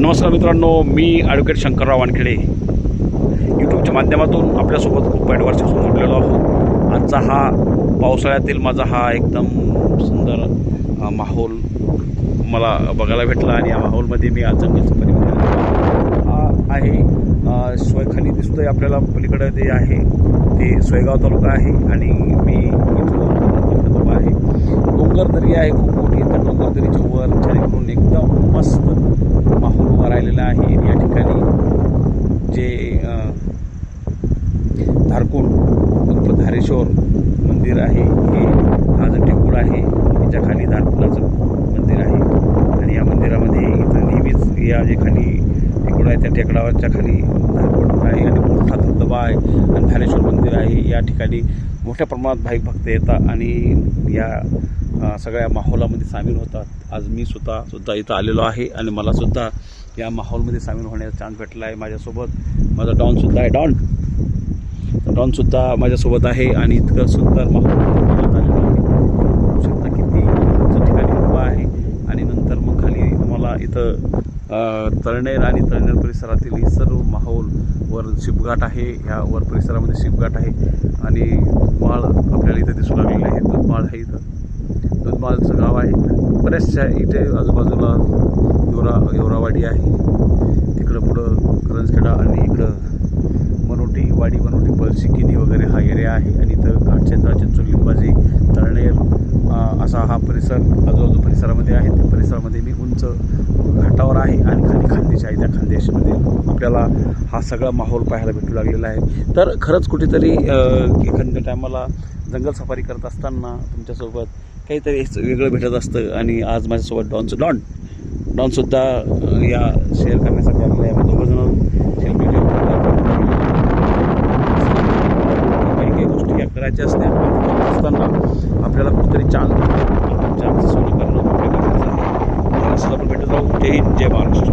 नमस्कार मित्रांनो, मी ॲडव्होकेट शंकरराव वानखेडे यूट्यूबच्या माध्यमातून आपल्यासोबत खूप वाईट वर्षापासून जोडलेलो आहोत. आजचा हा पावसाळ्यातील माझा हा एकदम सुंदर माहोल मला बघायला भेटला आणि या माहोलमध्ये मी आज जंगल सफारीमध्ये हा आहे. खाली दिसतोय आपल्याला पलीकडे ते आहे ते सोयगाव तालुका आहे आणि मी इथं आहे. डोंगरदरी आहे खूप मोठी. तर डोंगरदरीच्या वर करून एकदम मस्त माहोल उभा राहिलेला आहे. या ठिकाणी जे धारकुंड उर्फ धारेश्वर मंदिर आहे, हे हा जो टेकूड आहे याच्या खाली धारकुंडाचं मंदिर आहे आणि या मंदिरामध्ये इथं नेहमीच या जे खाली टेकूड आहे त्या टेकडावरच्या खाली धारकुंड आहे आणि मोठा धबधबा आहे आणि धारेश्वर मंदिर आहे. या ठिकाणी मोठ्या प्रमाणात भाविक भक्त येतात आणि या सगळ्या माहोलामध्ये सामील होतात. आज मी सुद्धा इथं आलेलो आहे आणि मलासुद्धा या माहोलमध्ये सामील होण्याचा चान्स भेटला आहे. माझ्यासोबत माझा डॉनसुद्धा आहे. डॉनसुद्धा माझ्यासोबत आहे आणि इतकं सुंदर माहोल आलेलं आहे. बघू शकता किती ठिकाणी उभा आहे आणि नंतर मग खाली तुम्हाला इथं तळनेर आणि तळनेर परिसरातील ही सर्व माहोल वर शिपघाट आहे. ह्या वर परिसरामध्ये शिपघाट आहे आणि दुधमाळ आपल्याला इथं दिसू लागलेले आहे. दुधमाळ आहे, इथं दुधमाळचं गाव आहे. बऱ्याचशा इथे आजूबाजूला हिवरावाडी आहे, तिकडं पुढं करंजखेडा आणि इकडं मनोटी पळशिकिनी वगैरे हा एरिया आहे आणि इथं घाटचेंद्रा चिंचोली तळनेर असा हा परिसर आजूबाजू परिसरामध्ये आहे. त्या परिसरामध्ये मी उंच घाटावर आहे आणि खाली खानदेश आहे. त्या खानदेशमध्ये आपल्याला हा सगळा माहोल पाहायला भेटू लागलेला आहे. तर खरंच कुठेतरी एखाद्या टायमाला जंगल सफारी करत असताना तुमच्यासोबत काहीतरी वेगळं भेटत असतं आणि आज माझ्यासोबत डॉनसुद्धा या शेअर करण्यासाठी आलेला आहे. दोघंजण सेल्फी काही गोष्टी या करायच्या असताना आपल्याला कुठेतरी चान्स सोनं करणं आपल्या गरजेचं आहे. सुद्धा आपण भेटत राहू. जय हिंद, जय महाराष्ट्र.